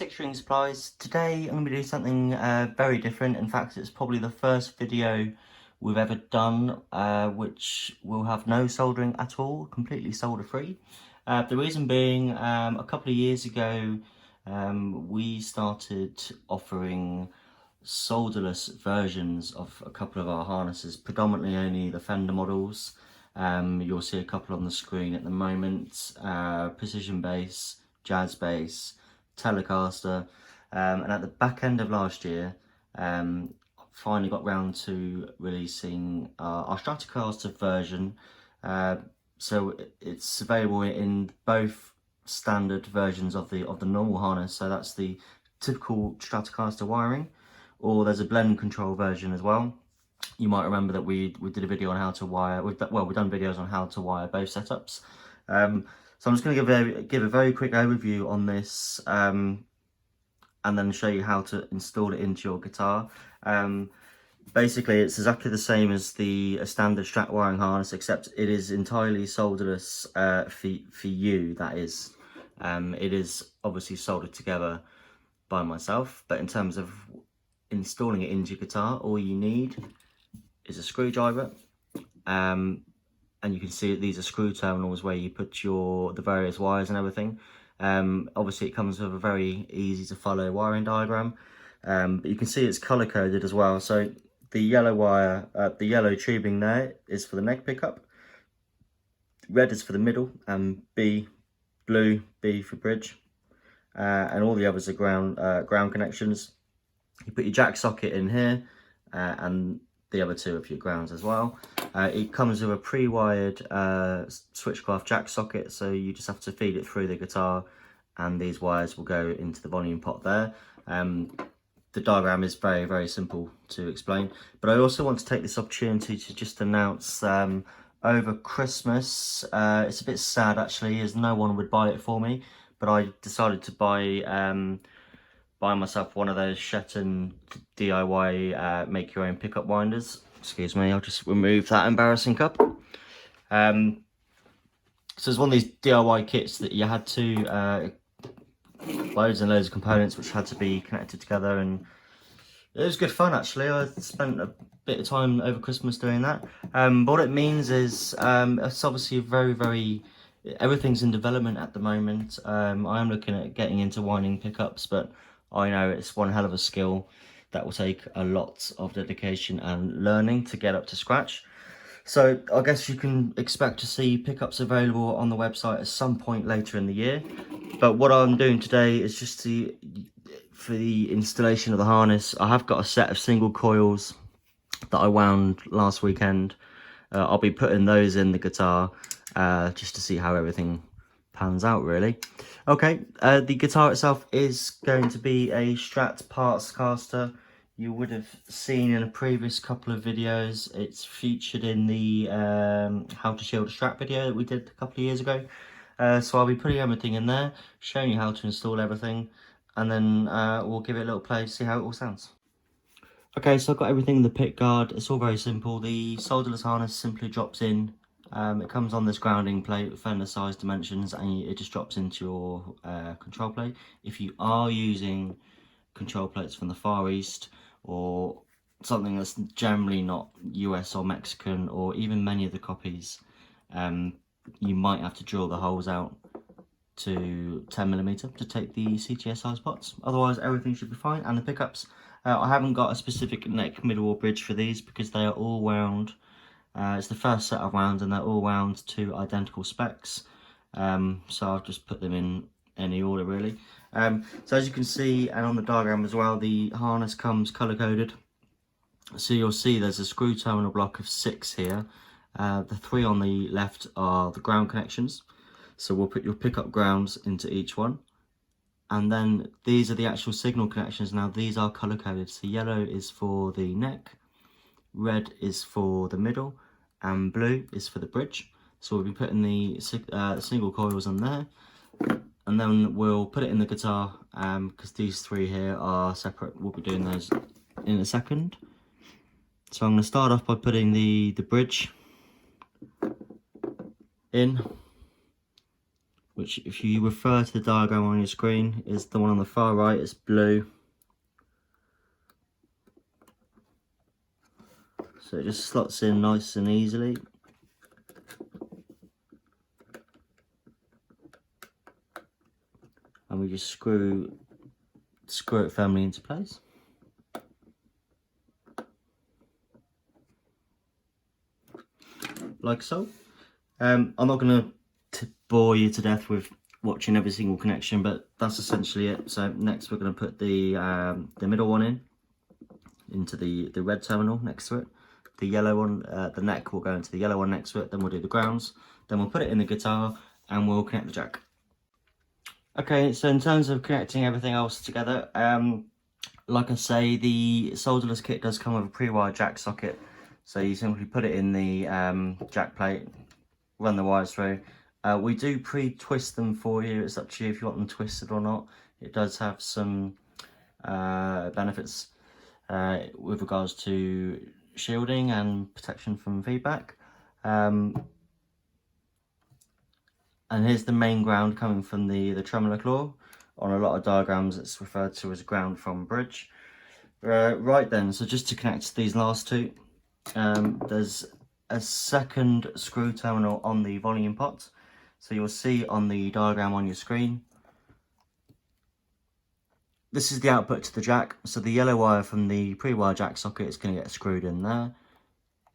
Six String Supplies. Today I'm going to be doing something very different. In fact, it's probably the first video we've ever done which will have no soldering at all, completely solder free. The reason being, a couple of years ago we started offering solderless versions of a couple of our harnesses, predominantly only the Fender models. You'll see a couple on the screen at the moment, Precision Bass, Jazz Bass, Telecaster, and at the back end of last year finally got round to releasing our Stratocaster version. So it's available in both standard versions of the normal harness, so that's the typical Stratocaster wiring, or there's a blend control version as well. You might remember that we did a video on how to wire, we've done videos on how to wire both setups. So I'm just going to give a very quick overview on this, and then show you how to install it into your guitar. Basically, it's exactly the same as a standard Strat wiring harness, except it is entirely solderless for you, that is. It is obviously soldered together by myself, but in terms of installing it into your guitar, all you need is a screwdriver, and you can see these are screw terminals where you put the various wires and everything. Obviously it comes with a very easy to follow wiring diagram, but you can see it's color coded as well. So the yellow wire, the yellow tubing there is for the neck pickup, red is for the middle, and blue B for bridge, and all the others are ground connections. You put your jack socket in here, and the other two of your grounds as well. It comes with a pre-wired switchcraft jack socket, so you just have to feed it through the guitar and these wires will go into the volume pot there. The diagram is very, very simple to explain, but I also want to take this opportunity to just announce over Christmas, it's a bit sad actually, as no one would buy it for me, but I decided to buy myself one of those Shetton DIY make your own pickup winders. Excuse me, I'll just remove that embarrassing cup. So it's one of these DIY kits that you had to loads and loads of components which had to be connected together, and it was good fun actually. I spent a bit of time over Christmas doing that. But what it means is it's obviously everything's in development at the moment. I am looking at getting into winding pickups, but I know it's one hell of a skill that will take a lot of dedication and learning to get up to scratch. So I guess you can expect to see pickups available on the website at some point later in the year. But what I'm doing today is just for the installation of the harness, I have got a set of single coils that I wound last weekend. I'll be putting those in the guitar just to see how everything pans out, really. Okay, the guitar itself is going to be a Strat parts caster. You would have seen in a previous couple of videos, it's featured in the how to shield a Strat video that we did a couple of years ago. So I'll be putting everything in there, showing you how to install everything, and then we'll give it a little play, see how it all sounds. Okay, so I've got everything in the pick guard. It's all very simple. The solderless harness simply drops in. It comes on this grounding plate with Fender size dimensions, and it just drops into your control plate. If you are using control plates from the Far East, or something that's generally not US or Mexican, or even many of the copies, you might have to drill the holes out to 10mm to take the CTS size pots. Otherwise everything should be fine. And the pickups, I haven't got a specific neck, middle or bridge for these because they are all wound. It's the first set of wound and they're all wound to identical specs, so I've just put them in any order really. So as you can see, and on the diagram as well, the harness comes color coded. So you'll see there's a screw terminal block of 6 here. The 3 on the left are the ground connections, so we'll put your pickup grounds into each one, and then these are the actual signal connections. Now these are color coded, so yellow is for the neck, red is for the middle, and blue is for the bridge. So we'll be putting the single coils on there, and then we'll put it in the guitar because these 3 here are separate. We'll be doing those in a second. So I'm going to start off by putting the bridge in which if you refer to the diagram on your screen is the one on the far right. It's blue. So it just slots in nice and easily. And we just screw it firmly into place. Like so. I'm not going to bore you to death with watching every single connection, but that's essentially it. So next we're going to put the middle one into the red terminal next to it. The yellow one, the neck will go into the yellow one next to it. Then we'll do the grounds. Then we'll put it in the guitar and we'll connect the jack. Okay, so in terms of connecting everything else together, like I say, the solderless kit does come with a pre-wired jack socket. So you simply put it in the jack plate, run the wires through. We do pre-twist them for you. It's up to you if you want them twisted or not. It does have some benefits with regards to shielding and protection from feedback. And here's the main ground coming from the tremolo claw. On a lot of diagrams it's referred to as ground from bridge. Right then, so just to connect these last two, there's a second screw terminal on the volume pot. So you'll see on the diagram on your screen, this is the output to the jack. So the yellow wire from the pre-wire jack socket is going to get screwed in there.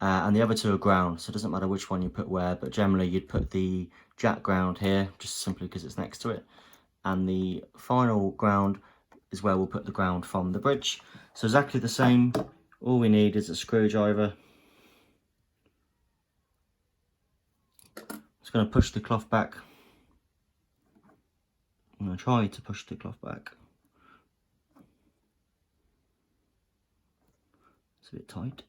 And the other two are ground, so it doesn't matter which one you put where, but generally you'd put the jack ground here, just simply because it's next to it. And the final ground is where we'll put the ground from the bridge. So exactly the same, all we need is a screwdriver. Just going to push the cloth back. I'm going to try to push the cloth back. It's a bit tight.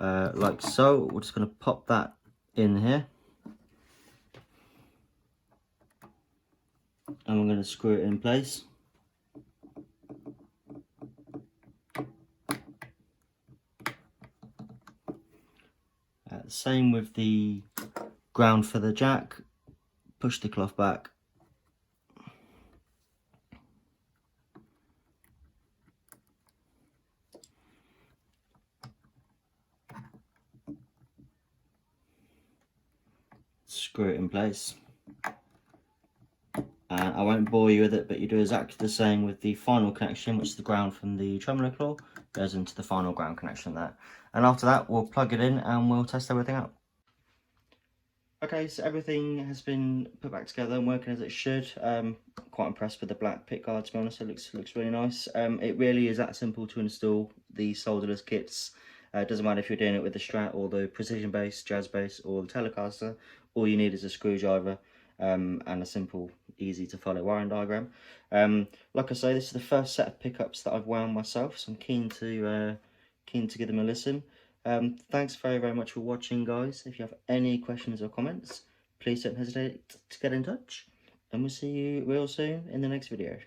Like so, we're just going to pop that in here. And we're going to screw it in place. Same with the ground for the jack. Push the cloth back. Screw it in place. And I won't bore you with it, but you do exactly the same with the final connection, which is the ground from the tremolo claw, goes into the final ground connection there. And after that, we'll plug it in and we'll test everything out. Okay, so everything has been put back together and working as it should. Quite impressed with the black pick guard, to be honest. It looks really nice. It really is that simple to install the solderless kits. It doesn't matter if you're doing it with the Strat or the precision bass, jazz bass, or the Telecaster. All you need is a screwdriver and a simple, easy to follow wiring diagram. Like I say, this is the first set of pickups that I've wound myself, so I'm keen to give them a listen. Thanks very much for watching, guys. If you have any questions or comments, please don't hesitate to get in touch, and we'll see you real soon in the next video.